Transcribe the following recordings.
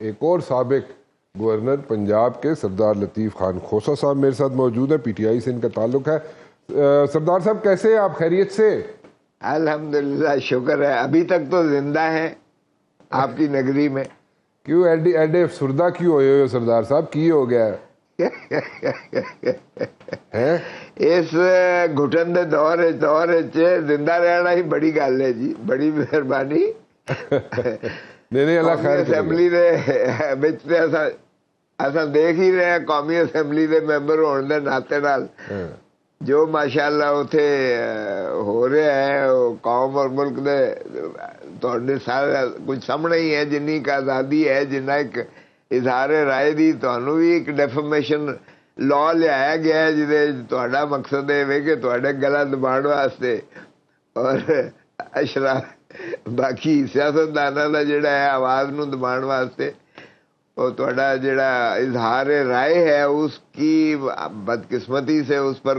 ایک اور سابق گورنر پنجاب کے سردار لطیف خان کھوسہ صاحب میرے ساتھ موجود ہے، پی ٹی آئی سے ان کا تعلق ہے۔ سردار صاحب کیسے ہیں آپ؟ خیریت سے؟ الحمدللہ، شکر ہے، ابھی تک تو زندہ ہیں آپ کی نگری میں۔ کیوں ایڈے افسردہ کیوں ہوئے ہو سردار صاحب؟ کی ہو گیا ہے؟ اس گھٹن دے دور زندہ رہنا ہی بڑی گل ہے جی، بڑی مہربانی۔ نہیں اللہ خیر اسمبلی دے ایسا دیکھ ہی رہے ہیں، قومی اسمبلی دے ممبر ہونے دے ناطے نال جو ماشاءاللہ اتھے ہو رہا ہے قوم اور ملک دے تھوڑے سارے کچھ سامنے ہی ہے، جنی کا آزادی ہے، جنہ ایک اظہار رائے دی تھانوں بھی ایک ڈیفامیشن لا لیا گیا ہے جہدے تہاڈا مقصد ہے کہ تہاڈے گلا دباؤ واسطے اور باقی سیاستداناں دا جڑا ہے آواز نو دباؤ واسطے اور تہاڈا جڑا اظہار رائے ہے اس کی بدقسمتی سے اس پر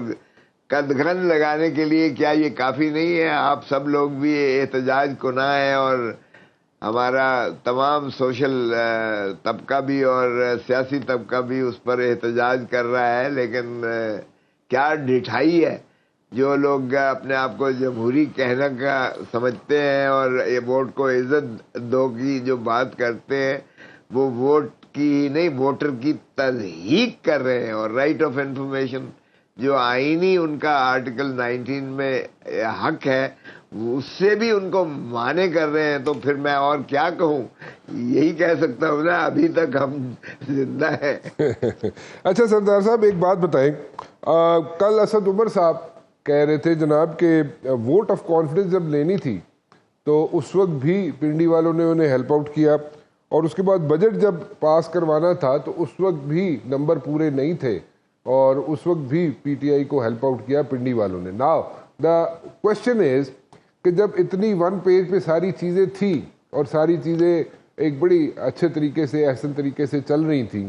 قدغن لگانے کے لیے کیا یہ کافی نہیں ہے؟ آپ سب لوگ بھی احتجاج کناں ہیں اور ہمارا تمام سوشل طبقہ بھی اور سیاسی طبقہ بھی اس پر احتجاج کر رہا ہے، لیکن کیا ڈھٹائی ہے جو لوگ اپنے آپ کو جمہوری کہنا کا سمجھتے ہیں اور یہ ووٹ کو عزت دو کی جو بات کرتے ہیں، وہ ووٹ کی نہیں ووٹر کی تضحیق کر رہے ہیں، اور رائٹ آف انفارمیشن جو آئینی ان کا آرٹیکل 19 میں حق ہے اس سے بھی ان کو مانے کر رہے ہیں۔ تو پھر میں اور کیا کہوں؟ یہی کہہ سکتا ہوں نا، ابھی تک ہم زندہ ہیں۔ اچھا سردار صاحب ایک بات بتائیں، کل اسد عمر صاحب کہہ رہے تھے جناب کہ ووٹ آف کانفیڈنس جب لینی تھی تو اس وقت بھی پنڈی والوں نے انہیں ہیلپ آؤٹ کیا، اور اس کے بعد بجٹ جب پاس کروانا تھا تو اس وقت بھی نمبر پورے نہیں تھے اور اس وقت بھی پی ٹی آئی کو ہیلپ آؤٹ کیا پنڈی والوں نے۔ ناؤ دا کوشچن از کہ جب اتنی ون پیج پہ ساری چیزیں تھیں اور ساری چیزیں ایک بڑی اچھے طریقے سے احسن طریقے سے چل رہی تھیں،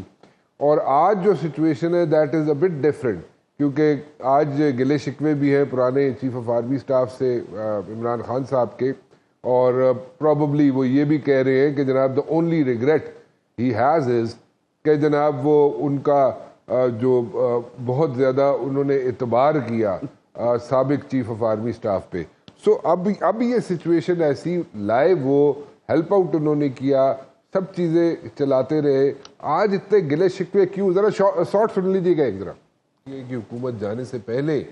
اور آج جو سچویشن ہے that is a but different, کیونکہ آج گلے شکوے بھی ہیں پرانے چیف آف آرمی سٹاف سے عمران خان صاحب کے، اور پروبیبلی وہ یہ بھی کہہ رہے ہیں کہ جناب the only regret he has is کہ جناب وہ ان کا جو بہت زیادہ انہوں نے اعتبار کیا سابق چیف آف آرمی سٹاف پہ۔ سو اب یہ سچویشن ایسی لائے، وہ ہیلپ آؤٹ انہوں نے کیا، سب چیزیں چلاتے رہے، آج اتنے گلے شکوے کیوں؟ ذرا شارٹ سن لیجیے گا ایک ذرا۔ کی حکومت جانے سے پہلے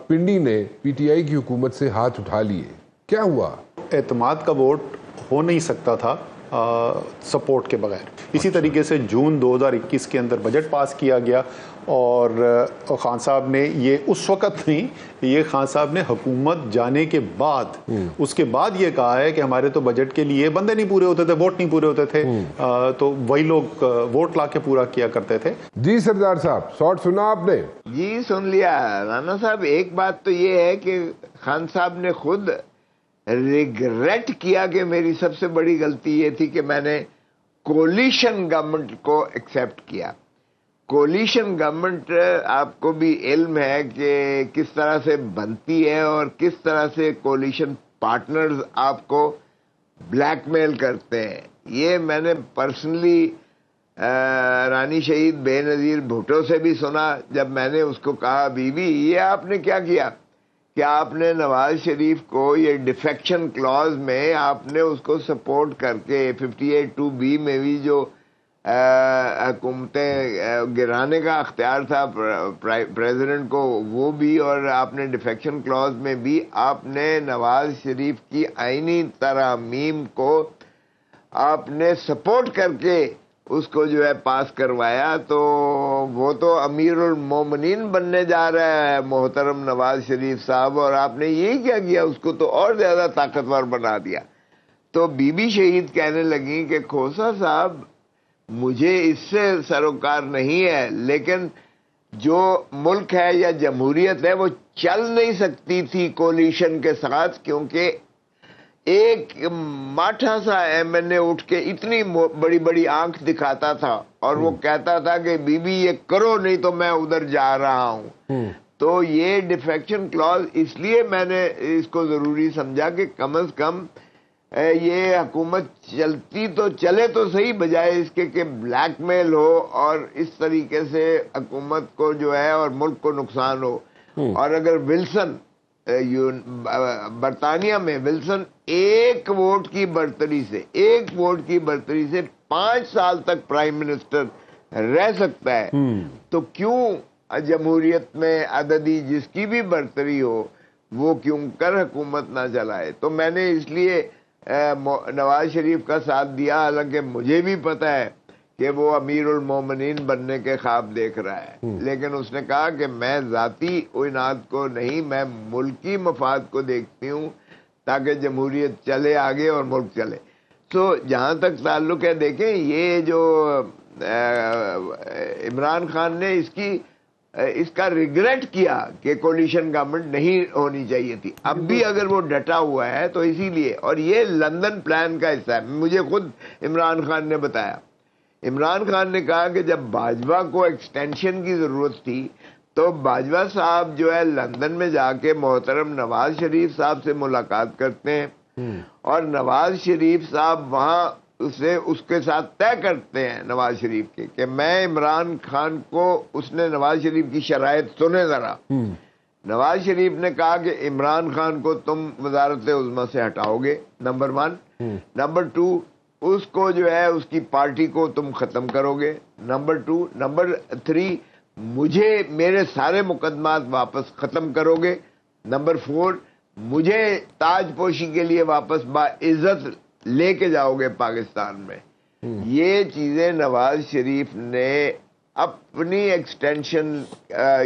پنڈی نے پی ٹی آئی کی حکومت سے ہاتھ اٹھا لیے، کیا ہوا؟ اعتماد کا ووٹ ہو نہیں سکتا تھا سپورٹ کے بغیر۔ اسی طریقے سے جون 2021 کے اندر بجٹ پاس کیا گیا، اور خان صاحب نے یہ اس وقت نہیں، یہ خان صاحب نے حکومت جانے کے بعد اس کے بعد یہ کہا ہے کہ ہمارے تو بجٹ کے لیے بندے نہیں پورے ہوتے تھے، ووٹ نہیں پورے ہوتے تھے، تو وہی لوگ ووٹ لا کے پورا کیا کرتے تھے۔ جی سردار صاحب شارٹ سنا آپ نے؟ جی سن لیا رانا صاحب۔ ایک بات تو یہ ہے کہ خان صاحب نے خود ریگریٹ کیا کہ میری سب سے بڑی غلطی یہ تھی کہ میں نے کولیشن گورنمنٹ کو ایکسیپٹ کیا۔ کولیشن گورنمنٹ آپ کو بھی علم ہے کہ کس طرح سے بنتی ہے اور کس طرح سے کولیشن پارٹنرز آپ کو بلیک میل کرتے ہیں۔ یہ میں نے پرسنلی رانی شہید بے نظیر بھٹو سے بھی سنا، جب میں نے اس کو کہا بی بی یہ آپ نے کیا کیا کہ آپ نے نواز شریف کو یہ ڈیفیکشن کلاز میں آپ نے اس کو سپورٹ کر کے 58(2)B میں بھی جو حکومتیں گرانے کا اختیار تھا پریزیڈنٹ کو وہ بھی، اور آپ نے ڈیفیکشن کلاز میں بھی آپ نے نواز شریف کی آئینی ترامیم کو آپ نے سپورٹ کر کے اس کو جو ہے پاس کروایا، تو وہ تو امیر المومنین بننے جا رہا ہے محترم نواز شریف صاحب، اور آپ نے یہی کیا کیا، اس کو تو اور زیادہ طاقتور بنا دیا۔ تو بی بی شہید کہنے لگیں کہ کھوسہ صاحب مجھے اس سے سروکار نہیں ہے، لیکن جو ملک ہے یا جمہوریت ہے وہ چل نہیں سکتی تھی کولیشن کے ساتھ، کیونکہ ایک ماٹھا سا ایم این اے اٹھ کے اتنی بڑی بڑی آنکھ دکھاتا تھا اور وہ کہتا تھا کہ بی بی یہ کرو نہیں تو میں ادھر جا رہا ہوں۔ تو یہ ڈیفیکشن کلاز اس لیے میں نے اس کو ضروری سمجھا کہ کم از کم یہ حکومت چلتی تو چلے تو صحیح، بجائے اس کے کہ بلیک میل ہو اور اس طریقے سے حکومت کو جو ہے اور ملک کو نقصان ہو. اور اگر ولسن برطانیہ میں ولسن ایک ووٹ کی برتری سے 5 سال تک پرائم منسٹر رہ سکتا ہے، تو کیوں جمہوریت میں عددی جس کی بھی برتری ہو وہ کیوں کر حکومت نہ چلائے؟ تو میں نے اس لیے نواز شریف کا ساتھ دیا، حالانکہ مجھے بھی پتا ہے کہ وہ امیر المومنین بننے کے خواب دیکھ رہا ہے، لیکن اس نے کہا کہ میں ذاتی عناد کو نہیں، میں ملکی مفاد کو دیکھتی ہوں تاکہ جمہوریت چلے آگے اور ملک چلے. تو جہاں تک تعلق ہے، دیکھیں یہ جو عمران خان نے اس کا ریگریٹ کیا کہ کولیشن گورنمنٹ نہیں ہونی چاہیے تھی. اب بھی اگر وہ ڈٹا ہوا ہے تو اسی لیے، اور یہ لندن پلان کا حصہ ہے. مجھے خود عمران خان نے بتایا. عمران خان نے کہا کہ جب باجوہ کو ایکسٹینشن کی ضرورت تھی تو باجوہ صاحب جو ہے لندن میں جا کے محترم نواز شریف صاحب سے ملاقات کرتے ہیں، اور نواز شریف صاحب وہاں اس کے ساتھ طے کرتے ہیں نواز شریف کے کہ میں عمران خان کو، اس نے نواز شریف کی شرائط سنے ذرا. نواز شریف نے کہا کہ عمران خان کو تم وزارت عظمیٰ سے ہٹاؤ گے، نمبر 1. نمبر 2، اس کو جو ہے اس کی پارٹی کو تم ختم کرو گے، نمبر 2. نمبر 3، مجھے میرے سارے مقدمات واپس ختم کرو گے، نمبر 4، مجھے تاج پوشی کے لیے واپس باعزت لے کے جاؤ گے پاکستان میں. یہ چیزیں نواز شریف نے اپنی ایکسٹینشن،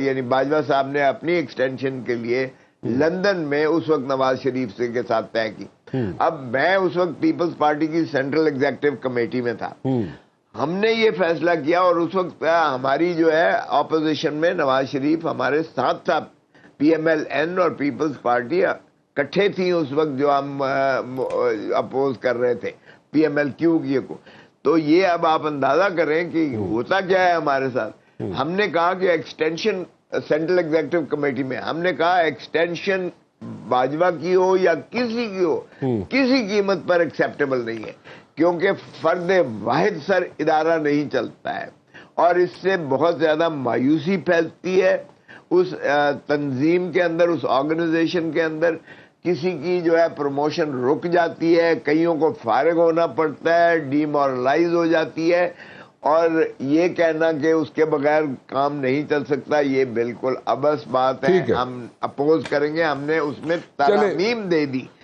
یعنی باجوہ صاحب نے اپنی ایکسٹینشن کے لیے لندن میں اس وقت نواز شریف سے کے ساتھ طے کی. اب میں اس وقت پیپلز پارٹی کی سینٹرل ایگزیکٹو کمیٹی میں تھا. ہم نے یہ فیصلہ کیا، اور اس وقت ہماری جو ہے اپوزیشن میں نواز شریف ہمارے ساتھ تھا. پی ایم ایل این اور پیپلز پارٹی کٹھے تھیں اس وقت جو ہم اپوز کر رہے تھے پی ایم ایل کیو کو. تو یہ اب آپ اندازہ کریں کہ ہوتا کیا ہے ہمارے ساتھ. ہم نے کہا کہ ایکسٹینشن سینٹرل ایگزیکٹو کمیٹی میں ہم نے کہا ایکسٹینشن باجوہ کی ہو یا کسی کی ہو، کسی قیمت پر ایکسیپٹیبل نہیں ہے، کیونکہ فرد واحد سر ادارہ نہیں چلتا ہے، اور اس سے بہت زیادہ مایوسی پھیلتی ہے اس تنظیم کے اندر، اس آرگنائزیشن کے اندر. کسی کی جو ہے پروموشن رک جاتی ہے، کئیوں کو فارغ ہونا پڑتا ہے، ڈی مورلائز ہو جاتی ہے، اور یہ کہنا کہ اس کے بغیر کام نہیں چل سکتا یہ بالکل ابس بات ہے. ہم اپوز کریں گے. ہم نے اس میں ترمیم دے دی